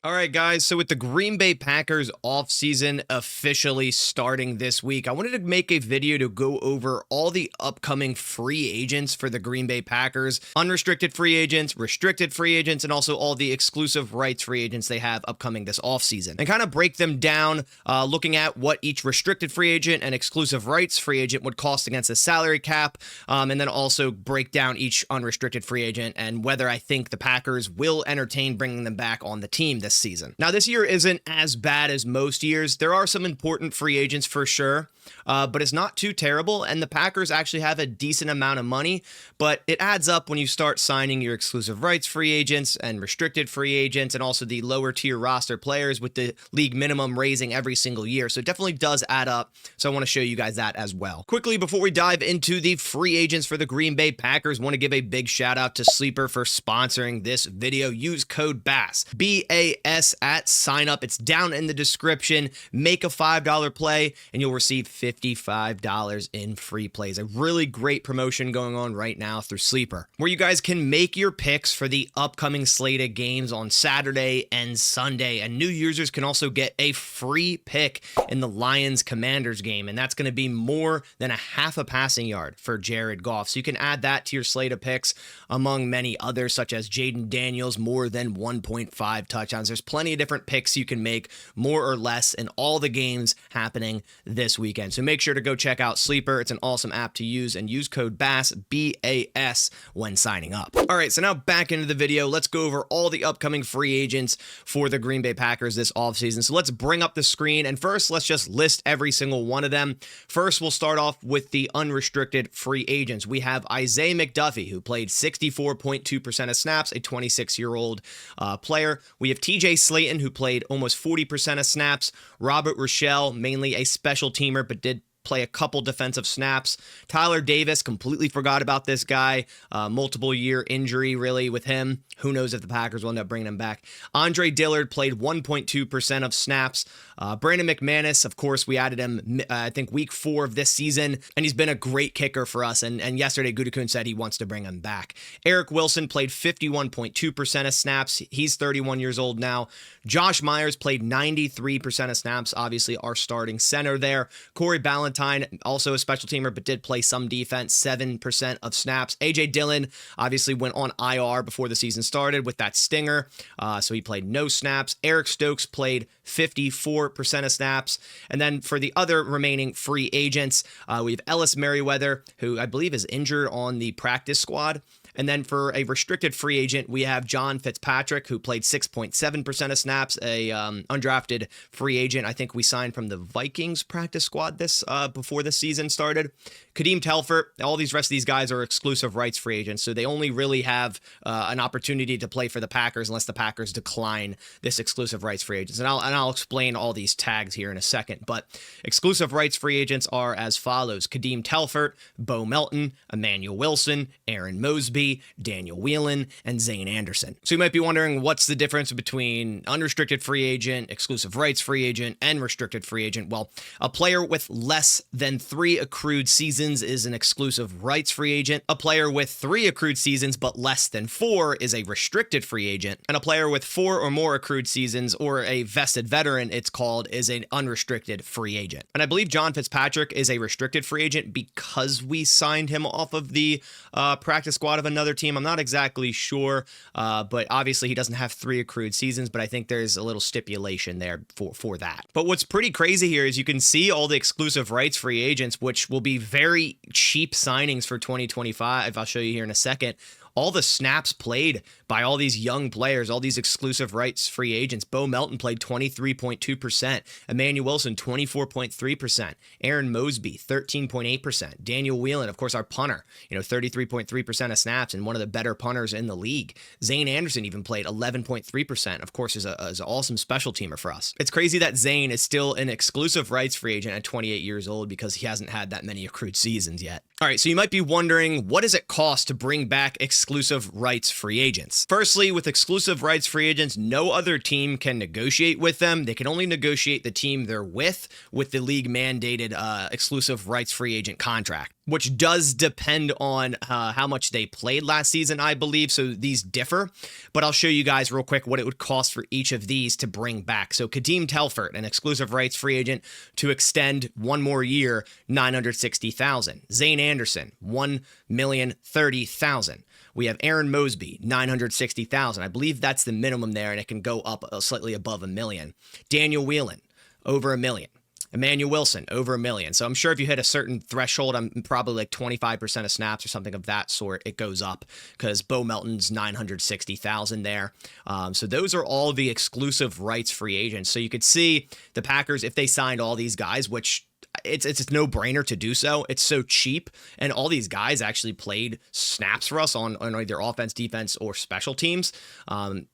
All right, guys. So with the Green Bay Packers offseason officially starting this week, I wanted to make a video to go over all the upcoming free agents for the Green Bay Packers, unrestricted free agents, restricted free agents, and also all the exclusive rights free agents they have upcoming this offseason, and kind of break them down, looking at what each restricted free agent and exclusive rights free agent would cost against the salary cap, and then also break down each unrestricted free agent and whether I think the Packers will entertain bringing them back on the team this season. Now, this year isn't as bad as most years. There are some important free agents for sure, but it's not too terrible, and the Packers actually have a decent amount of money, but it adds up when you start signing your exclusive rights free agents and restricted free agents and also the lower tier roster players with the league minimum raising every single year. So it definitely does add up, so I want to show you guys that as well. Quickly, before we dive into the free agents for the Green Bay Packers, want to give a big shout out to Sleeper for sponsoring this video. Use code BASS, B-A-S, at sign up. It's down in the description. Make a $5 play and you'll receive $55 in free plays. A really great promotion going on right now through Sleeper, where you guys can make your picks for the upcoming slate of games on Saturday and Sunday. And new users can also get a free pick in the Lions-Commanders game, and that's going to be more than a half a passing yard for Jared Goff. So you can add that to your slate of picks, among many others, such as Jaden Daniels, more than 1.5 touchdowns. There's plenty of different picks you can make, more or less, in all the games happening this weekend. So make sure to go check out Sleeper. It's an awesome app to use, and use code BASS, B-A-S, when signing up. All right, so now back into the video. Let's go over all the upcoming free agents for the Green Bay Packers this offseason. So let's bring up the screen, and first, let's just list every single one of them. First, we'll start off with the unrestricted free agents. We have Isaiah McDuffie, who played 64.2% of snaps, a 26-year-old player. We have TJ Slayton, who played almost 40% of snaps. Robert Rochelle, mainly a special teamer, but did play a couple defensive snaps. Tyler Davis, completely forgot about this guy. Multiple year injury really with him. Who knows if the Packers will end up bringing him back. Andre Dillard played 1.2% of snaps. Brandon McManus, of course, we added him, I think, week 4 of this season, and he's been a great kicker for us, and yesterday Gutekunst said he wants to bring him back. Eric Wilson played 51.2% of snaps. He's 31 years old now. Josh Myers played 93% of snaps, obviously our starting center there. Corey Ballantyne, also a special teamer, but did play some defense, 7% of snaps. A.J. Dillon obviously went on IR before the season started with that stinger, so he played no snaps. Eric Stokes played 54% of snaps. And then for the other remaining free agents, we have Ellis Merriweather, who I believe is injured on the practice squad. And then for a restricted free agent, we have John Fitzpatrick, who played 6.7% of snaps, a undrafted free agent. I think we signed from the Vikings practice squad before the season started. Kadeem Telfort, all these rest of these guys are exclusive rights free agents, so they only really have an opportunity to play for the Packers unless the Packers decline this exclusive rights free agents. And I'll explain all these tags here in a second. But exclusive rights free agents are as follows: Kadeem Telfort, Bo Melton, Emmanuel Wilson, Aaron Mosby, Daniel Whelan, and Zane Anderson. So you might be wondering, what's the difference between unrestricted free agent, exclusive rights free agent, and restricted free agent? Well, a player with less than 3 accrued seasons is an exclusive rights free agent. A player with 3 accrued seasons but less than 4 is a restricted free agent. And a player with 4 or more accrued seasons, or a vested veteran it's called, is an unrestricted free agent. And I believe John Fitzpatrick is a restricted free agent because we signed him off of the practice squad of another team. I'm not exactly sure, but obviously he doesn't have 3 accrued seasons, but I think there's a little stipulation there for that. But what's pretty crazy here is you can see all the exclusive rights free agents, which will be very cheap signings for 2025. I'll show you here in a second. All the snaps played by all these young players, all these exclusive rights free agents. Bo Melton played 23.2%. Emmanuel Wilson, 24.3%. Aaron Mosby, 13.8%. Daniel Whelan, of course, our punter, 33.3% of snaps and one of the better punters in the league. Zane Anderson even played 11.3%. Of course, is an awesome special teamer for us. It's crazy that Zane is still an exclusive rights free agent at 28 years old because he hasn't had that many accrued seasons yet. All right, so you might be wondering, what does it cost to bring back exclusive rights free agents? Firstly, with exclusive rights free agents, no other team can negotiate with them. They can only negotiate the team they're with the league mandated exclusive rights free agent contract. which does depend on how much they played last season, I believe. So these differ, but I'll show you guys real quick what it would cost for each of these to bring back. So Kadeem Telfort, an exclusive rights free agent to extend one more year, $960,000. Zane Anderson, $1,030,000. We have Aaron Mosby, $960,000. I believe that's the minimum there, and it can go up slightly above $1 million. Daniel Whelan, over $1 million. Emmanuel Wilson, over $1 million. So I'm sure if you hit a certain threshold, I'm probably like 25% of snaps or something of that sort, it goes up, because Bo Melton's $960,000 there. So those are all the exclusive rights free agents. So you could see the Packers, if they signed all these guys, which it's a no-brainer to do so. It's so cheap, and all these guys actually played snaps for us on either offense, defense, or special teams.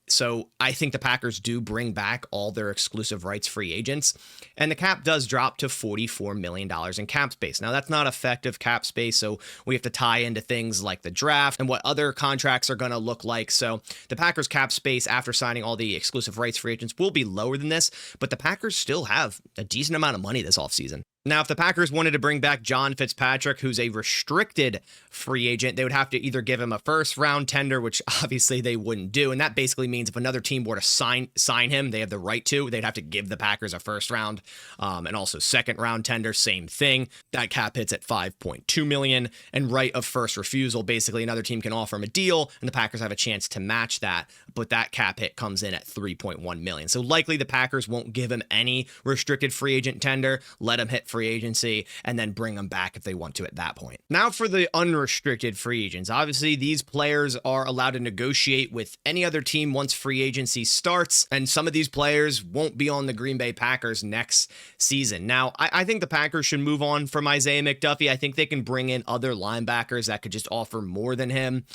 So I think the Packers do bring back all their exclusive rights free agents, and the cap does drop to $44 million in cap space. Now, that's not effective cap space, so we have to tie into things like the draft and what other contracts are going to look like. So the Packers cap space after signing all the exclusive rights free agents will be lower than this, but the Packers still have a decent amount of money this offseason. Now, if the Packers wanted to bring back John Fitzpatrick, who's a restricted free agent, they would have to either give him a first-round tender, which obviously they wouldn't do, and that basically means if another team were to sign him, they have the right to, they'd have to give the Packers a first-round and also second-round tender, same thing. That cap hits at $5.2 million, and right of first refusal. Basically, another team can offer him a deal, and the Packers have a chance to match that, but that cap hit comes in at $3.1 million. So likely the Packers won't give him any restricted free agent tender, let him hit free agency, and then bring them back if they want to at that point. Now for the unrestricted free agents. Obviously, these players are allowed to negotiate with any other team once free agency starts, and some of these players won't be on the Green Bay Packers next season. Now, I think the Packers should move on from Isaiah McDuffie. I think they can bring in other linebackers that could just offer more than him.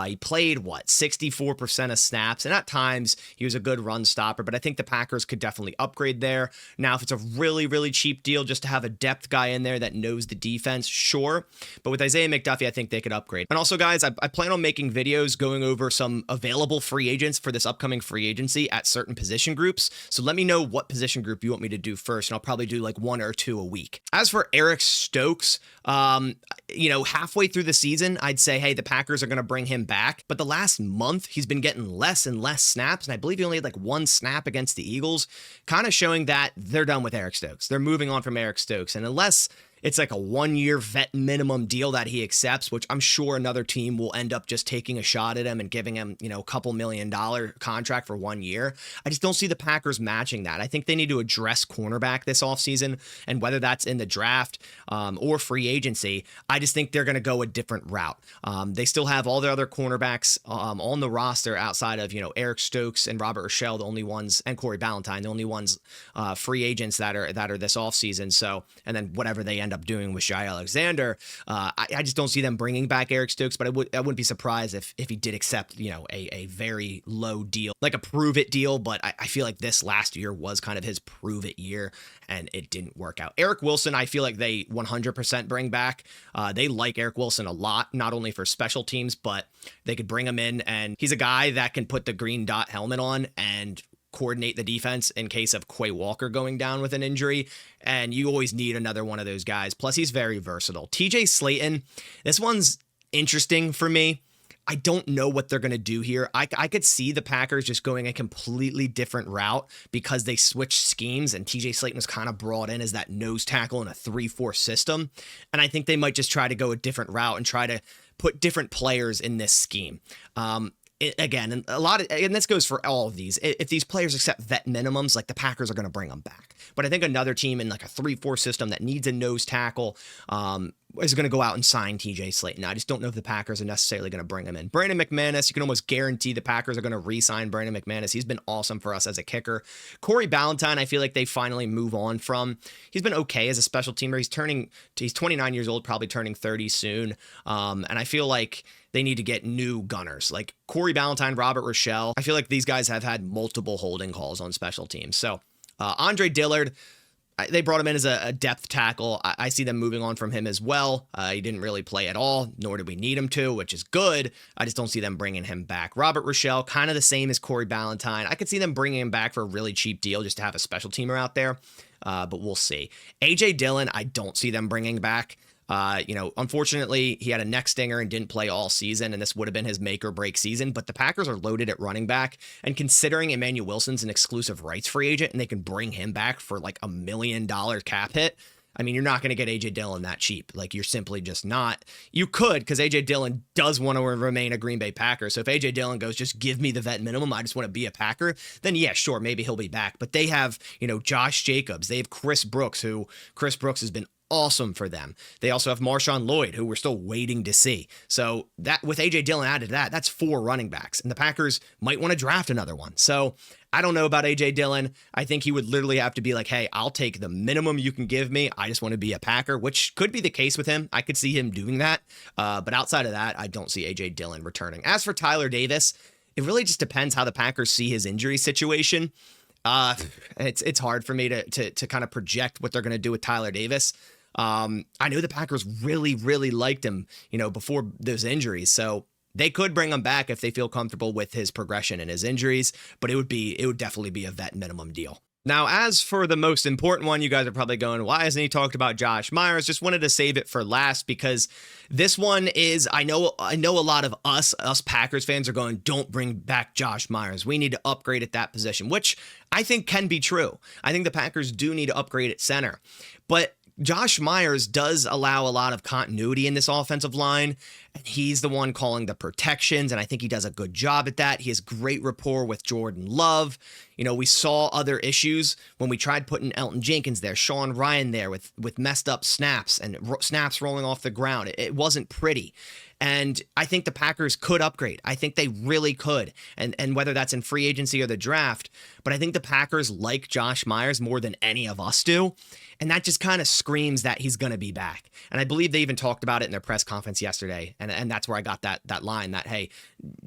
He played, 64% of snaps, and at times he was a good run stopper, but I think the Packers could definitely upgrade there. Now, if it's a really, really cheap deal just to have a depth guy in there that knows the defense, sure. But with Isaiah McDuffie, I think they could upgrade. And also, guys, I plan on making videos going over some available free agents for this upcoming free agency at certain position groups. So let me know what position group you want me to do first, and I'll probably do like 1 or 2 a week. As for Eric Stokes, halfway through the season, I'd say, hey, the Packers are going to bring him back. But the last month, he's been getting less and less snaps, and I believe he only had like 1 snap against the Eagles, kind of showing that they're done with Eric Stokes. They're moving on from Eric Stokes. And unless it's like a 1-year vet minimum deal that he accepts, which I'm sure another team will end up just taking a shot at him and giving him, a couple $1 million contract for 1 year. I just don't see the Packers matching that. I think they need to address cornerback this offseason, and whether that's in the draft or free agency, I just think they're going to go a different route. They still have all their other cornerbacks on the roster outside of, Eric Stokes and Robert Rochelle, the only ones, and Corey Ballantyne, the only ones free agents that are this offseason. So, and then whatever they end up doing with Shai Alexander, I just don't see them bringing back Eric Stokes, but I wouldn't be surprised if he did accept, a very low deal, like a prove it deal. But I feel like this last year was kind of his prove it year, and it didn't work out. Eric Wilson, I feel like they 100% bring back. They like Eric Wilson a lot, not only for special teams, but they could bring him in, and he's a guy that can put the green dot helmet on and coordinate the defense in case of Quay Walker going down with an injury, and you always need another one of those guys. Plus, he's very versatile. TJ Slayton, this one's interesting for me. I don't know what they're going to do here. I could see the Packers just going a completely different route because they switched schemes, and TJ Slayton was kind of brought in as that nose tackle in a 3-4 system, and I think they might just try to go a different route and try to put different players in this scheme. Again, and this goes for all of these. If these players accept vet minimums, like the Packers are going to bring them back. But I think another team in like a 3-4 system that needs a nose tackle is going to go out and sign TJ Slayton. I just don't know if the Packers are necessarily going to bring him in. Brandon McManus, you can almost guarantee the Packers are going to re-sign Brandon McManus. He's been awesome for us as a kicker. Corey Ballantyne, I feel like they finally move on from. He's been okay as a special teamer. He's 29 years old, probably turning 30 soon. And I feel like they need to get new gunners like Corey Ballantyne, Robert Rochelle. I feel like these guys have had multiple holding calls on special teams. So Andre Dillard, they brought him in as a depth tackle. I see them moving on from him as well. He didn't really play at all, nor did we need him to, which is good. I just don't see them bringing him back. Robert Rochelle, kind of the same as Corey Ballantyne. I could see them bringing him back for a really cheap deal just to have a special teamer out there, but we'll see. A.J. Dillon, I don't see them bringing back. Unfortunately, he had a neck stinger and didn't play all season, and this would have been his make or break season. But the Packers are loaded at running back, and considering Emmanuel Wilson's an exclusive rights free agent and they can bring him back for like $1 million cap hit, I mean, you're not going to get A.J. Dillon that cheap. Like, you're simply just not. You could, because A.J. Dillon does want to remain a Green Bay Packer. So if A.J. Dillon goes, just give me the vet minimum, I just want to be a Packer, then yeah, sure, maybe he'll be back. But they have, Josh Jacobs. They have Chris Brooks, who Chris Brooks has been awesome for them. They also have Marshawn Lloyd, who we're still waiting to see. So that with A.J. Dillon added to that's 4 running backs. And the Packers might want to draft another one. So I don't know about A.J. Dillon. I think he would literally have to be like, hey, I'll take the minimum you can give me. I just want to be a Packer, which could be the case with him. I could see him doing that. But outside of that, I don't see A.J. Dillon returning. As for Tyler Davis, it really just depends how the Packers see his injury situation. It's hard for me to kind of project what they're going to do with Tyler Davis. I knew the Packers really, really liked him, before those injuries. So they could bring him back if they feel comfortable with his progression and his injuries, but it would definitely be a vet minimum deal. Now, as for the most important one, you guys are probably going, why hasn't he talked about Josh Myers? Just wanted to save it for last because this one is, I know a lot of us Packers fans are going, don't bring back Josh Myers. We need to upgrade at that position, which I think can be true. I think the Packers do need to upgrade at center, but Josh Myers does allow a lot of continuity in this offensive line, and he's the one calling the protections, and I think he does a good job at that. He has great rapport with Jordan Love. We saw other issues when we tried putting Elton Jenkins there, Sean Ryan there with messed up snaps and snaps rolling off the ground. It wasn't pretty. And I think the Packers could upgrade. I think they really could. And whether that's in free agency or the draft, but I think the Packers like Josh Myers more than any of us do. And that just kind of screams that he's going to be back. And I believe they even talked about it in their press conference yesterday. And that's where I got that line that, hey,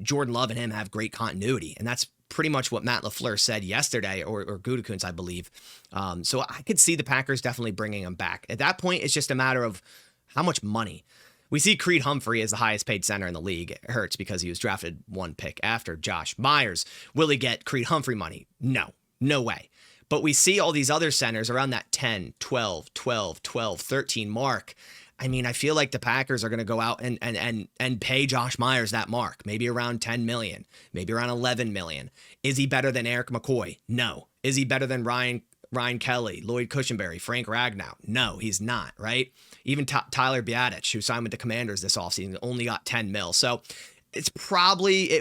Jordan Love and him have great continuity. And that's pretty much what Matt LaFleur said yesterday, or Gutekunst, I believe. So I could see the Packers definitely bringing him back. At that point, it's just a matter of how much money. We see Creed Humphrey as the highest paid center in the league. It hurts because he was drafted 1 pick after Josh Myers. Will he get Creed Humphrey money? No way. But we see all these other centers around that 10, 12, 13 mark. I mean, I feel like the Packers are going to go out and pay Josh Myers that mark, maybe around 10 million, maybe around 11 million. Is he better than Eric McCoy? No. Is he better than Ryan Kelly, Lloyd Cushenberry, Frank Ragnow? No, he's not, right? Even Tyler Biadasz, who signed with the Commanders this offseason, only got 10 mil. So it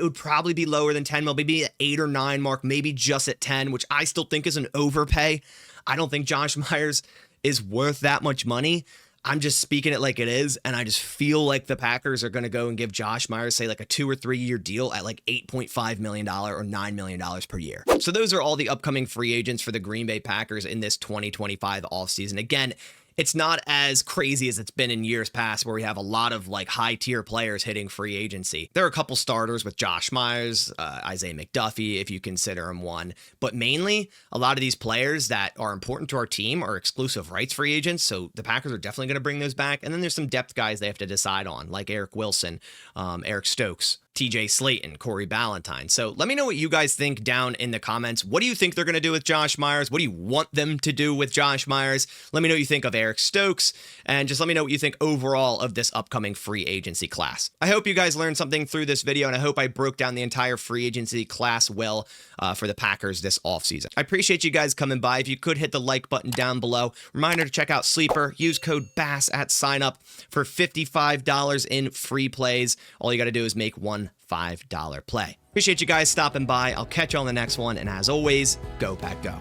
would probably be lower than 10 mil, maybe at 8 or 9 mark, maybe just at 10, which I still think is an overpay. I don't think Josh Myers is worth that much money. I'm just speaking it like it is, and I just feel like the Packers are going to go and give Josh Myers, say, like a 2 or 3 year deal at like $8.5 million or $9 million per year. So those are all the upcoming free agents for the Green Bay Packers in this 2025 offseason. Again, it's not as crazy as it's been in years past where we have a lot of like high tier players hitting free agency. There are a couple starters with Josh Myers, Isaiah McDuffie, if you consider him one, but mainly a lot of these players that are important to our team are exclusive rights free agents. So the Packers are definitely going to bring those back. And then there's some depth guys they have to decide on, like Eric Wilson, Eric Stokes, TJ Slayton, Corey Ballantyne. So let me know what you guys think down in the comments. What do you think they're going to do with Josh Myers? What do you want them to do with Josh Myers? Let me know what you think of Eric Stokes, and just let me know what you think overall of this upcoming free agency class. I hope you guys learned something through this video, and I hope I broke down the entire free agency class well for the Packers this offseason. I appreciate you guys coming by. If you could hit the like button down below. Reminder to check out Sleeper. Use code BASS at sign up for $55 in free plays. All you got to do is make one $5 play. Appreciate you guys stopping by. I'll catch you on the next one, and as always, go Pack Go.